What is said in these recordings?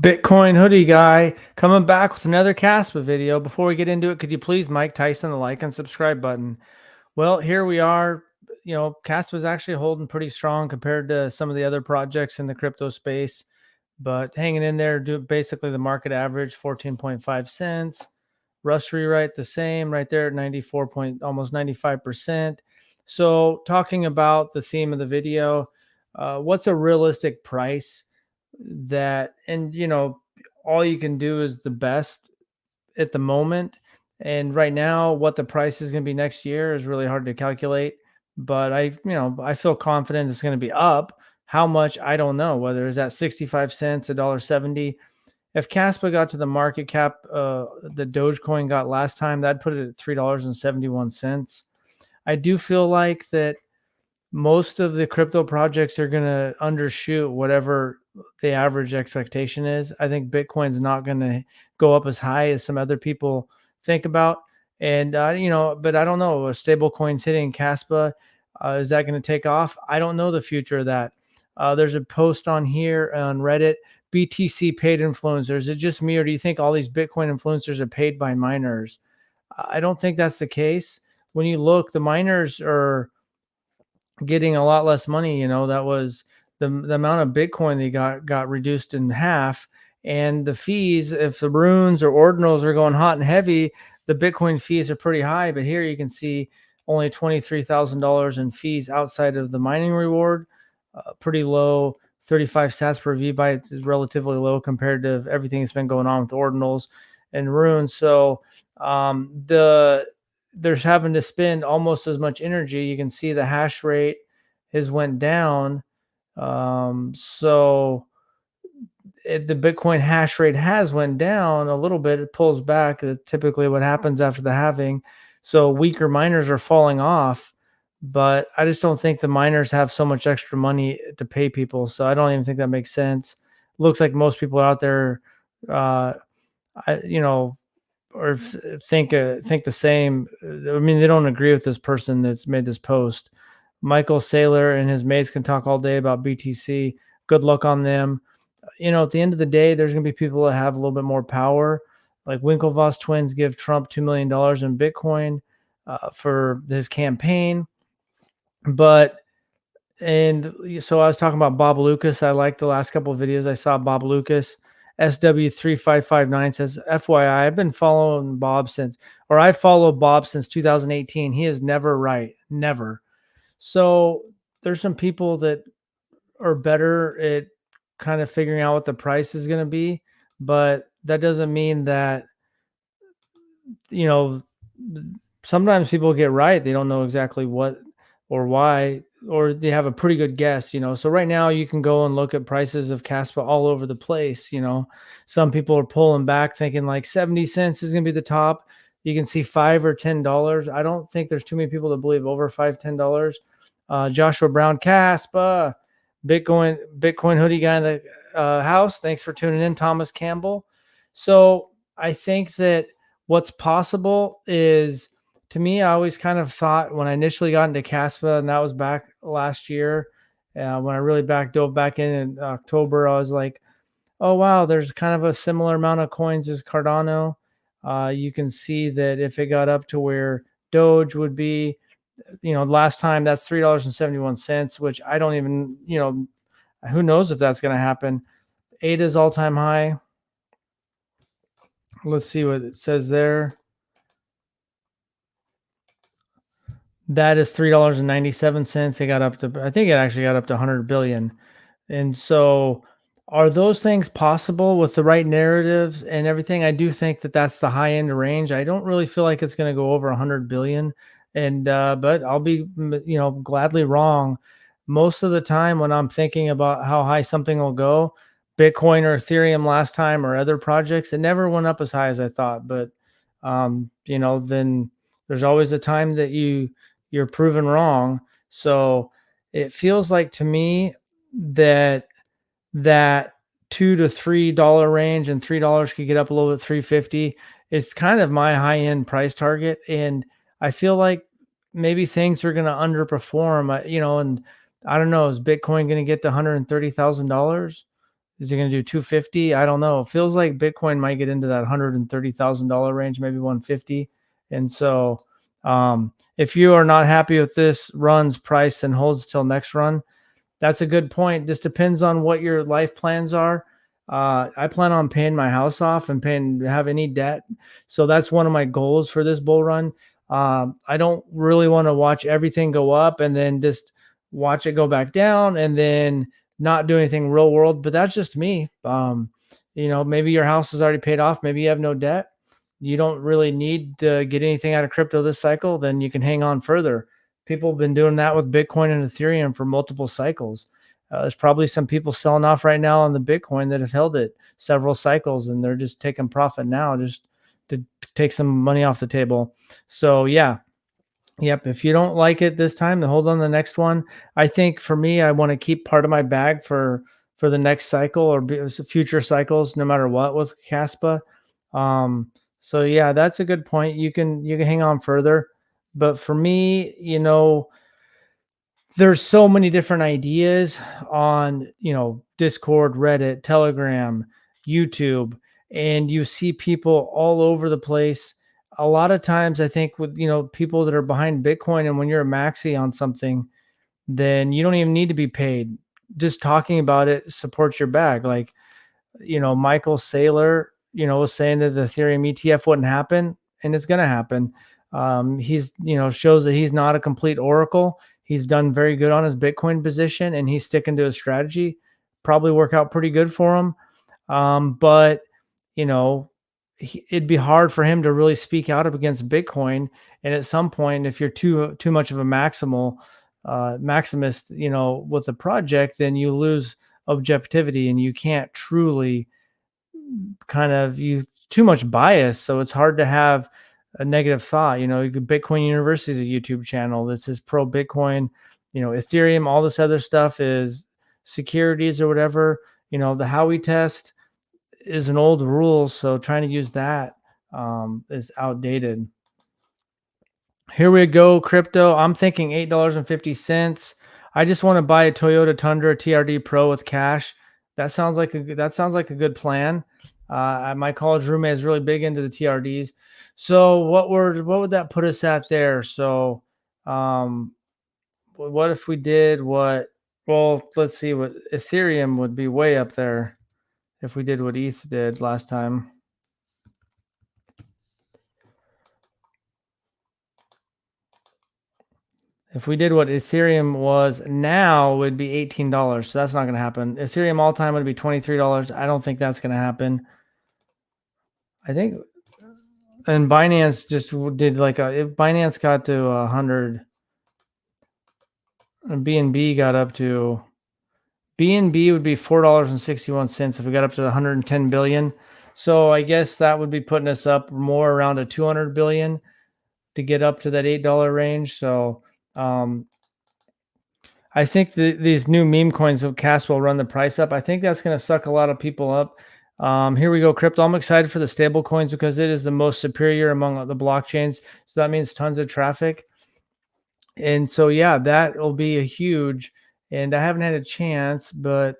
Bitcoin hoodie guy coming back with another Caspa video. Before we get into it, could you please Mike Tyson the like and subscribe button? Well, here we are. Caspa is actually holding pretty strong compared to some of the other projects in the crypto space, but hanging in there, do basically the market average, 14.5 cents. Rust rewrite the same right there at 94 point, almost 95%. So talking about the theme of the video, what's a realistic price that, and all you can do is the best at the moment. And right now, what the price is going to be next year is really hard to calculate. But I feel confident it's going to be up. How much, I don't know. Whether it's at 65 cents, $1.70. If Caspa got to the market cap the Dogecoin got last time, that'd put it at $3.71. I do feel like that most of the crypto projects are going to undershoot whatever the average expectation is. I think Bitcoin's not going to go up as high as some other people think about. And, but I don't know. Stable coins hitting Caspa, is that going to take off? I don't know the future of that. There's a post on here on Reddit, BTC paid influencers. Is it just me, or do you think all these Bitcoin influencers are paid by miners? I don't think that's the case. When you look, the miners are getting a lot less money. That was the amount of Bitcoin they got reduced in half. And the fees, if the runes or ordinals are going hot and heavy, the Bitcoin fees are pretty high. But here you can see only $23,000 in fees outside of the mining reward. Pretty low. 35 sats per VByte is relatively low compared to everything that's been going on with ordinals and runes. So they're having to spend almost as much energy. You can see the hash rate has went down. The Bitcoin hash rate has went down a little bit. It pulls back. Typically what happens after the halving. So weaker miners are falling off, but I just don't think the miners have so much extra money to pay people. So I don't even think that makes sense. Looks like most people out there, or think the same. I mean, they don't agree with this person that's made this post. Michael Saylor and his mates can talk all day about BTC. Good luck on them. At the end of the day, there's going to be people that have a little bit more power. Like Winklevoss twins give Trump $2 million in Bitcoin for his campaign. And so I was talking about Bob Lucas. I liked the last couple of videos I saw. Bob Lucas, SW3559 says, FYI, I've been following Bob I followed Bob since 2018. He is never right. Never. So there's some people that are better at kind of figuring out what the price is going to be, but that doesn't mean that, sometimes people get right. They don't know exactly what or why, or they have a pretty good guess. So right now you can go and look at prices of Caspa all over the place. Some people are pulling back thinking like 70 cents is going to be the top. You can see $5 or $10. I don't think there's too many people that believe over $5, $10. Joshua Brown, Caspa, Bitcoin hoodie guy in the house. Thanks for tuning in, Thomas Campbell. So I think that what's possible is, to me, I always kind of thought when I initially got into Caspa, and that was back last year, when I really dove back in October, I was like, oh, wow, there's kind of a similar amount of coins as Cardano. You can see that if it got up to where Doge would be, last time, that's $3.71, which I don't even, who knows if that's going to happen. ADA's all-time high. Let's see what it says there. That is $3.97. It got up to, I think it actually got up to 100 billion. And so are those things possible with the right narratives and everything? I do think that that's the high end range. I don't really feel like it's going to go over 100 billion. And, but I'll be, gladly wrong. Most of the time when I'm thinking about how high something will go, Bitcoin or Ethereum last time or other projects, it never went up as high as I thought. But, then there's always a time that you're proven wrong. So it feels like to me that $2 to $3 range, and $3 could get up a little bit, 350 is kind of my high end price target. And I feel like maybe things are going to underperform, and I don't know, is Bitcoin going to get to $130,000? Is it going to do 250? I don't know. It feels like Bitcoin might get into that $130,000 range, maybe 150. And so, if you are not happy with this run's price and holds till next run, that's a good point. Just depends on what your life plans are. I plan on paying my house off and paying have any debt. So that's one of my goals for this bull run. I don't really want to watch everything go up and then just watch it go back down and then not do anything real world. But that's just me. Maybe your house is already paid off. Maybe you have no debt. You don't really need to get anything out of crypto this cycle. Then you can hang on further. People have been doing that with Bitcoin and Ethereum for multiple cycles. There's probably some people selling off right now on the Bitcoin that have held it several cycles, and they're just taking profit now just to take some money off the table. So yeah, yep. If you don't like it this time, then hold on to the next one. I think for me, I want to keep part of my bag for the next cycle or future cycles, no matter what with Caspa. So yeah, that's a good point. You can hang on further, but for me, there's so many different ideas on, Discord, Reddit, Telegram, YouTube, and you see people all over the place. A lot of times I think with, people that are behind Bitcoin, and when you're a maxi on something, then you don't even need to be paid. Just talking about it supports your bag. Like, Michael Saylor, was saying that the Ethereum ETF wouldn't happen, and it's going to happen. He's, shows that he's not a complete oracle. He's done very good on his Bitcoin position, and he's sticking to his strategy. Probably work out pretty good for him. But you know, it'd be hard for him to really speak out up against Bitcoin. And at some point, if you're too much of a maximist, with a project, then you lose objectivity, and you can't truly you too much bias. So it's hard to have a negative thought. Bitcoin University is a YouTube channel. This is pro Bitcoin. Ethereum, all this other stuff is securities or whatever. The Howey test is an old rule, so trying to use that is outdated. Here we go, crypto. I'm thinking $8.50. I just want to buy a Toyota Tundra TRD Pro with cash. That sounds like a good plan. My college roommate is really big into the TRDs. So what would that put us at there? So what if we did what? Well, let's see, what Ethereum would be way up there if we did what ETH did last time. If we did what Ethereum was now, it would be $18. So that's not going to happen. Ethereum all time would be $23. I don't think that's going to happen. I think, and Binance just did Binance got to 100, and BNB got up to, BNB would be $4.61 if we got up to 110 billion. So I guess that would be putting us up more around a 200 billion to get up to that $8 range. So I think these new meme coins of Caspa will run the price up. I think that's going to suck a lot of people up. Here we go, crypto. I'm excited for the stable coins because it is the most superior among the blockchains. So that means tons of traffic. And so, yeah, that will be a huge, and I haven't had a chance, but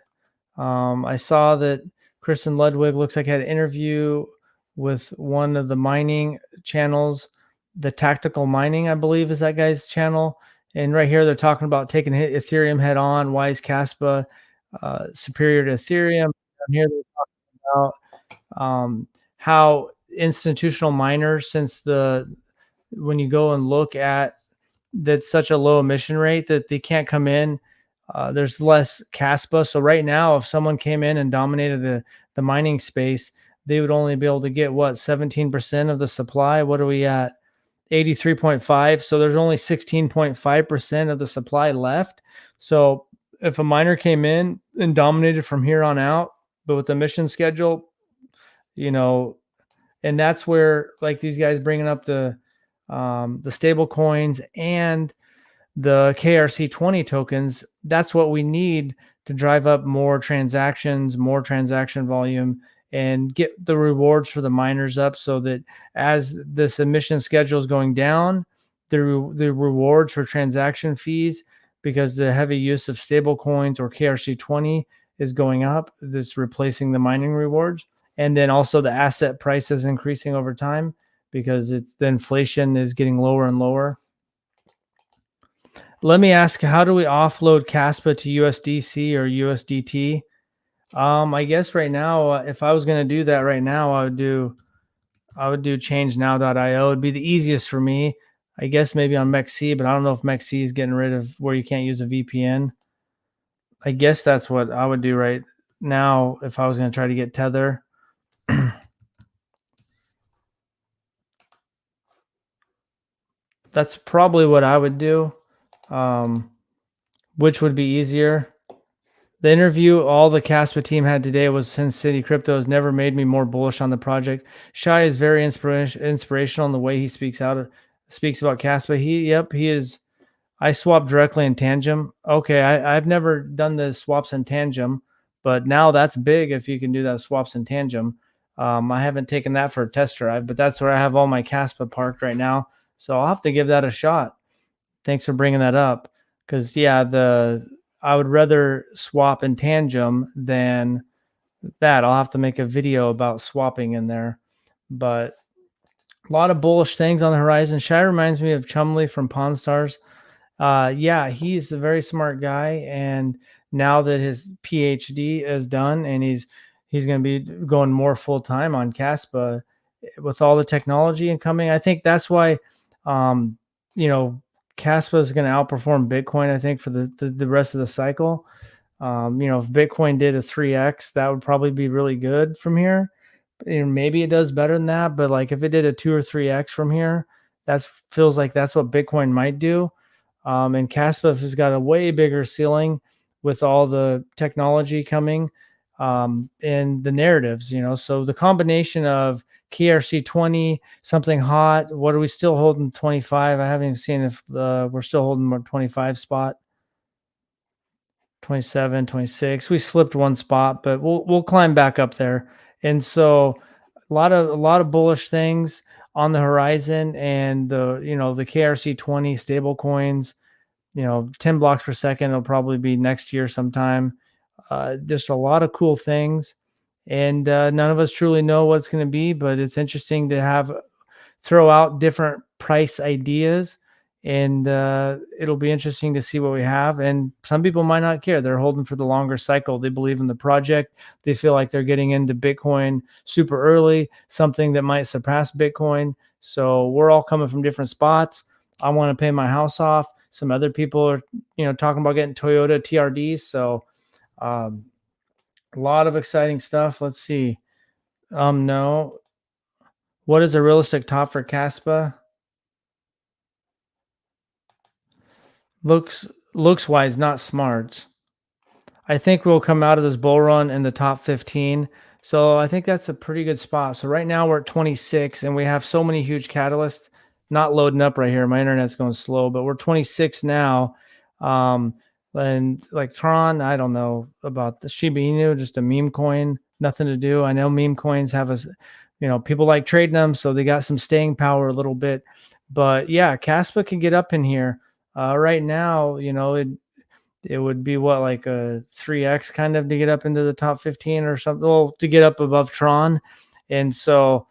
I saw that Kristen Ludwig looks like had an interview with one of the mining channels. The Tactical Mining, I believe, is that guy's channel. And right here, they're talking about taking Ethereum head on. Why is Caspa superior to Ethereum? And here they're talking about how institutional miners, when you go and look at that's such a low emission rate that they can't come in. There's less Caspa. So right now, if someone came in and dominated the mining space, they would only be able to get 17% of the supply. What are we at? 83.5. So there's only 16.5% of the supply left. So if a miner came in and dominated from here on out, but with the mission schedule, and that's where these guys bringing up the stable coins and the KRC20 tokens, that's what we need to drive up more transactions, more transaction volume, and get the rewards for the miners up, so that as this emission schedule is going down, the rewards for transaction fees, because the heavy use of stable coins or KRC20 is going up. That's replacing the mining rewards. And then also the asset price is increasing over time because it's the inflation is getting lower and lower. Let me ask, how do we offload Caspa to USDC or USDT? I guess right now, if I was going to do that right now, I would do changenow.io. It'd be the easiest for me. I guess maybe on MEXC, but I don't know if MEXC is getting rid of where you can't use a VPN. I guess that's what I would do right now if I was going to try to get Tether. That's probably what I would do, which would be easier. The interview all the Caspa team had today was Sin City Crypto has never made me more bullish on the project. Shai is very inspirational in the way he speaks about Caspa. He is. I swapped directly in Tangem. Okay, I've never done the swaps in Tangem, but now that's big if you can do that swaps in Tangem. I haven't taken that for a test drive, but that's where I have all my Caspa parked right now. So I'll have to give that a shot. Thanks for bringing that up. Because I would rather swap in Tangem than that. I'll have to make a video about swapping in there. But a lot of bullish things on the horizon. Shai reminds me of Chumley from Pawn Stars. Yeah, he's a very smart guy, and now that his PhD is done, and he's going to be going more full time on Caspa with all the technology incoming. I think that's why, Caspa is going to outperform Bitcoin. I think for the rest of the cycle. If Bitcoin did a 3x, that would probably be really good from here. Maybe it does better than that, but like if it did a 2 or 3x from here, that feels like that's what Bitcoin might do. And Caspa has got a way bigger ceiling with all the technology coming and the narratives, So the combination of KRC 20, something hot. What are we still holding 25? I haven't even seen if we're still holding our 25 spot. 27, 26. We slipped one spot, but we'll climb back up there. And so a lot of bullish things on the horizon, and the KRC 20 stable coins, 10 blocks per second will probably be next year sometime. Just a lot of cool things, and none of us truly know what it's going to be, but it's interesting to throw out different price ideas, and it'll be interesting to see what we have. And some people might not care. They're holding for the longer cycle. They believe in the project. They feel like they're getting into Bitcoin super early, something that might surpass Bitcoin. So we're all coming from different spots. I want to pay my house off. Some other people are, talking about getting Toyota TRDs. So a lot of exciting stuff. Let's see. No. What is a realistic top for Caspa? Looks wise, not smarts. I think we'll come out of this bull run in the top 15. So I think that's a pretty good spot. So right now we're at 26, and we have so many huge catalysts. Not loading up right here. My internet's going slow, but we're 26 now. And like Tron, I don't know about the Shiba Inu, just a meme coin, nothing to do. I know meme coins have people like trading them, so they got some staying power a little bit. But yeah, Caspa can get up in here. Right now, it would be like a 3x kind of to get up into the top 15 or something, well, to get up above Tron. And so,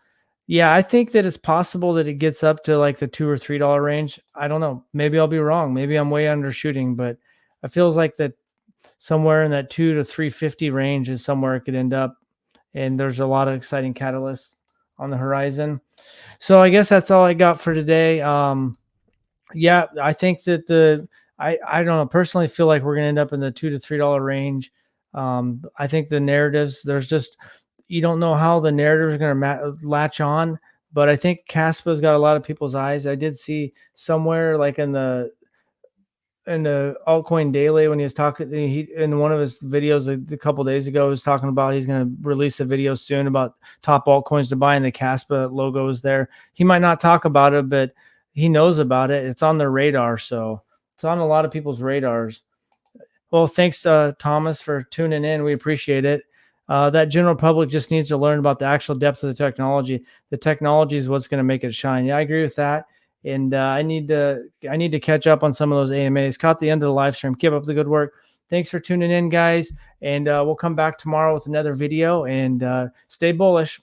yeah, I think that it's possible that it gets up to like the $2 or $3 range. I don't know. Maybe I'll be wrong. Maybe I'm way undershooting, but it feels like that somewhere in that 2 to 350 range is somewhere it could end up. And there's a lot of exciting catalysts on the horizon. So I guess that's all I got for today. Yeah, I think that I don't know, personally feel like we're going to end up in the $2 to $3 range. I think the narratives, you don't know how the narratives are going to latch on, but I think Caspa's got a lot of people's eyes. I did see somewhere like in the altcoin daily when he was talking, in one of his videos a couple days ago, was talking about he's going to release a video soon about top altcoins to buy, and the Caspa logo is there. He might not talk about it, but he knows about it. It's on their radar. So it's on a lot of people's radars. Well, thanks, Thomas, for tuning in. We appreciate it. That general public just needs to learn about the actual depth of the technology. The technology is what's going to make it shine. Yeah, I agree with that. And I need to catch up on some of those AMAs. Caught the end of the live stream. Keep up the good work. Thanks for tuning in, guys. And we'll come back tomorrow with another video, and stay bullish.